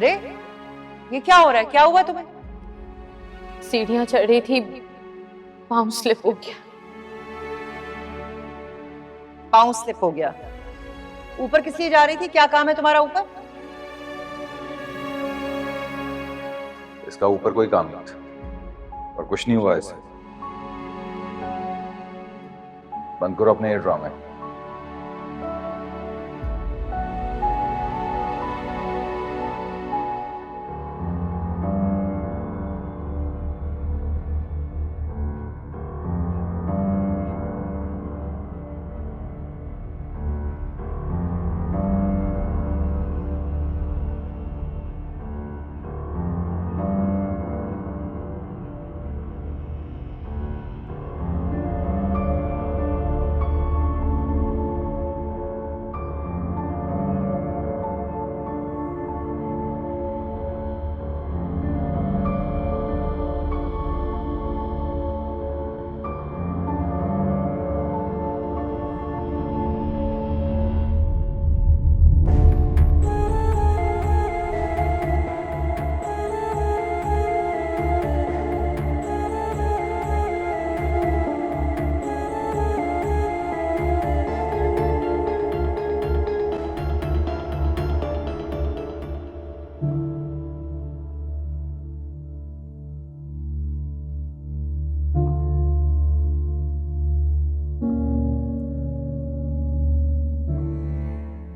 अरे ये क्या हो रहा है, क्या हुआ तुम्हें? सीढ़ियां चढ़ रही थी, पाँव स्लिप हो गया। पाँव स्लिप हो गया? ऊपर किस लिए जा रही थी, क्या काम है तुम्हारा ऊपर? इसका ऊपर कोई काम नहीं था और कुछ नहीं हुआ इसे। बंद करो अपने ये ड्रामे।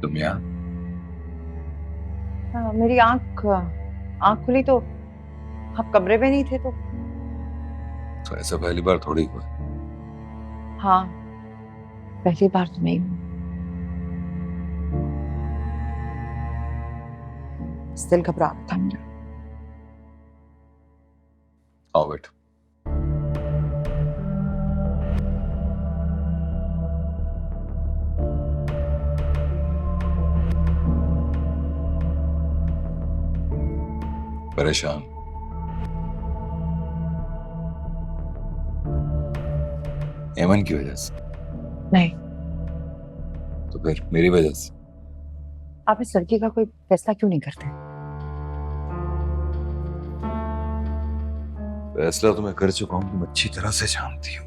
तुम यहाँ? मेरी आंख खुली तो आप कमरे में नहीं थे तो ऐसा पहली बार थोड़ी हुआ। हाँ, पहली बार तो नहीं हुई। दिल घबरा था मेरा। आओ बैठ। परेशान? एमन की वजह से? नहीं। तो फिर मेरी वजह से? आप इस लड़की का कोई फैसला क्यों नहीं करते? फैसला तो मैं कर चुका हूं, तुम अच्छी तरह से जानती हो।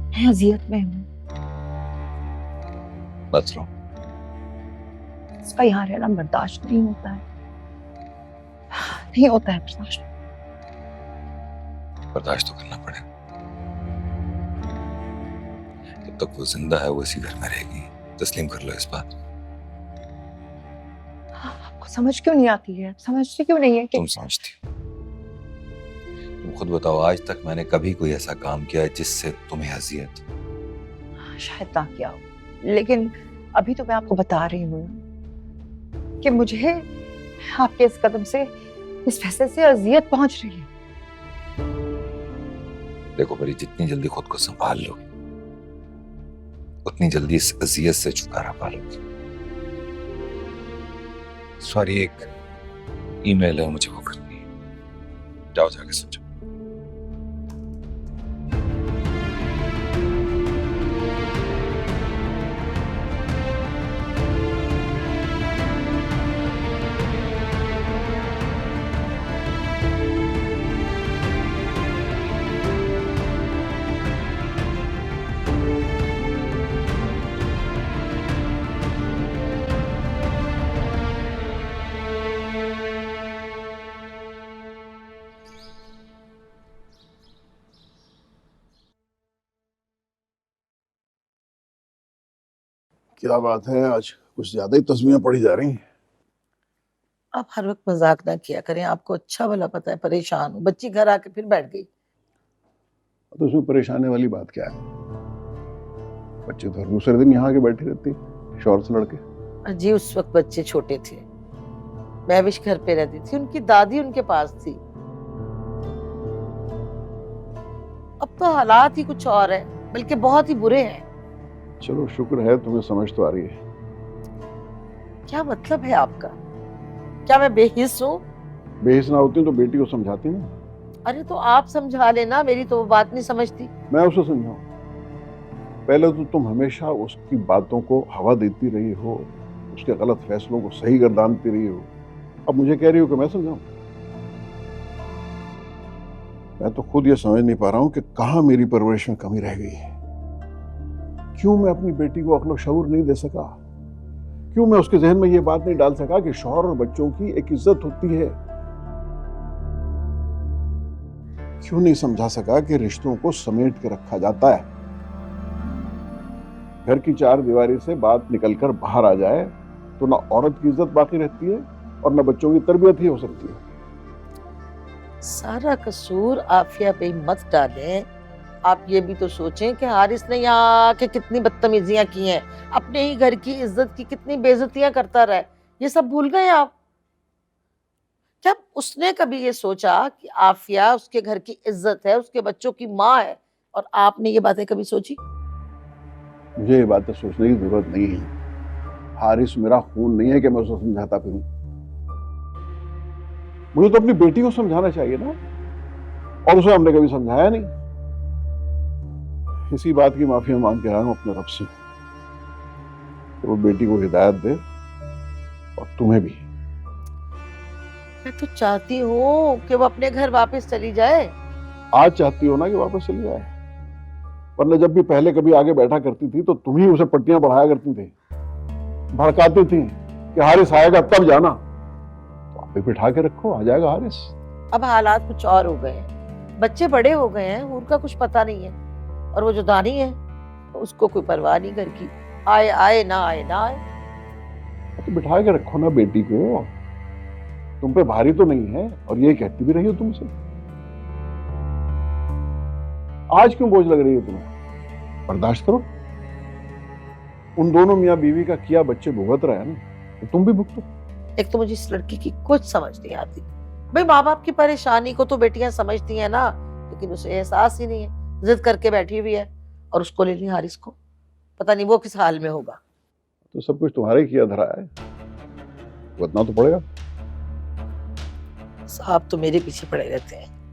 मैं अजियत में हूँ। मत रो। इसका यहाँ रहना बर्दाश्त नहीं होता है, नहीं होता है बर्दाश्त। बर्दाश्त तो करना पड़ेगा। जब तक वो जिंदा है वो इसी घर में रहेगी, तस्लीम कर लो इस बात। आपको समझ क्यों नहीं आती है? समझती क्यों नहीं है कि तुम समझती हो? तुम खुद बताओ, आज तक मैंने कभी कोई ऐसा काम किया है जिससे तुम्हें अजियत? शायद ना किया हो, लेकिन अभी तो मैं आपको बता रही हूँ कि मुझे आपके इस कदम से, इस फैसले से अजियत पहुंच रही है। देखो परी, जितनी जल्दी खुद को संभाल लो उतनी जल्दी इस अजियत से छुटकारा पालोगी। सॉरी, एक ईमेल है मुझे वो करनी है। जाओ जाके सोचो। क्या बात है, आज कुछ ज्यादा ही तस्वीरें पड़ी जा रही हैं। आप हर वक्त मजाक ना किया करें, आपको अच्छा भला पता है परेशान हूँ। बच्ची घर आके फिर बैठ गई। तो उसमें परेशानी वाली बात क्या है? बच्चे तो हर दूसरे दिन यहाँ आके बैठी रहती शौहर से लड़के। अजी उस वक्त बच्चे छोटे थे, महविश घर पे रहती थी, उनकी दादी उनके पास थी। अब तो हालात ही कुछ और है, बल्कि बहुत ही बुरे हैं। चलो शुक्र है तुम्हें समझ तो आ रही है। क्या मतलब है आपका? क्या मैं बेहिस हूँ? बेहिस ना होती तो बेटी को समझाती ना। अरे तो आप समझा लेना, मेरी तो वो बात नहीं समझती। मैं उसे समझाऊं? पहले तो तुम हमेशा उसकी बातों को हवा देती रही हो, उसके गलत फैसलों को सही गर्दानती रही हो, अब मुझे कह रही हो कि मैं समझाऊं? मैं तो खुद ये समझ नहीं पा रहा हूं कि कहां मेरी परवरिश में कमी रह गई है। क्यों मैं अपनी बेटी को अक्ल और शऊर नहीं दे सका? क्यों मैं उसके जहन में ये बात नहीं डाल सका कि शौहर और बच्चों की एक इज्जत होती है? क्यों नहीं समझा सका कि रिश्तों को समेट के रखा जाता है? घर की चार दीवारी से बात निकलकर बाहर आ जाए तो ना औरत की इज्जत बाकी रहती है और ना बच्चों की तरबियत ही हो सकती है। सारा कसूर आफिया पे ही मत डालें। आप ये भी तो सोचें कि हारिस ने यहाँ आके कितनी बदतमीजियां की हैं, अपने ही घर की इज्जत की कितनी बेइज्जतियां करता रहा है। ये सब भूल गए आप? क्या उसने कभी ये सोचा कि आफिया उसके घर की इज्जत है, उसके बच्चों की माँ है, और आपने ये बातें कभी सोची? मुझे ये बातें सोचने की जरूरत नहीं है। हारिस मेरा खून नहीं है कि मैं उसे समझाता फिरूं। मुझे तो अपनी बेटी को समझाना चाहिए ना, और उसे हमने कभी समझाया नहीं। इसी बात की माफी मांग के रहा हूं अपने रब से कि वो बेटी को हिदायत दे, और तुम्हें भी। मैं तो चाहती हूँ कि वो अपने घर वापस चली जाए। आज चाहती हो ना कि वापस चली जाए, वरना जब भी पहले कभी आगे बैठा करती थी तो तुम ही उसे पट्टियां बढ़ाया करती थी, भड़काती थी कि हारिस आएगा तब जाना। तो आप भी बिठा के रखो, आ जाएगा हारिस। अब हालात कुछ और हो गए हैं, बच्चे बड़े हो गए हैं, उनका कुछ पता नहीं है, और वो जो दानी है उसको कोई परवाह नहीं घर की, आए आए ना आए ना आए। तो बिठा के रखो ना बेटी को, तुम पे भारी तो नहीं है, और ये कहती भी रही हो तुमसे। आज क्यों बोझ लग रही है तुम्हें? बर्दाश्त करो। उन दोनों मियाँ बीवी का किया बच्चे भुगत रहे हैं ना, तो तुम भी भुगतो। एक तो मुझे इस लड़की की कुछ समझ नहीं आती। भाई माँ बाप की परेशानी को तो बेटियां समझती हैं ना, लेकिन उसे एहसास ही नहीं है, जिद करके बैठी हुई है, और उसको ले ली हारिस को, पता नहीं वो किस हाल में होगा। तो सब कुछ तुम्हारे किया धरा है, भुगतना तो पड़ेगा। साहब तो मेरे पीछे पड़े रहते हैं।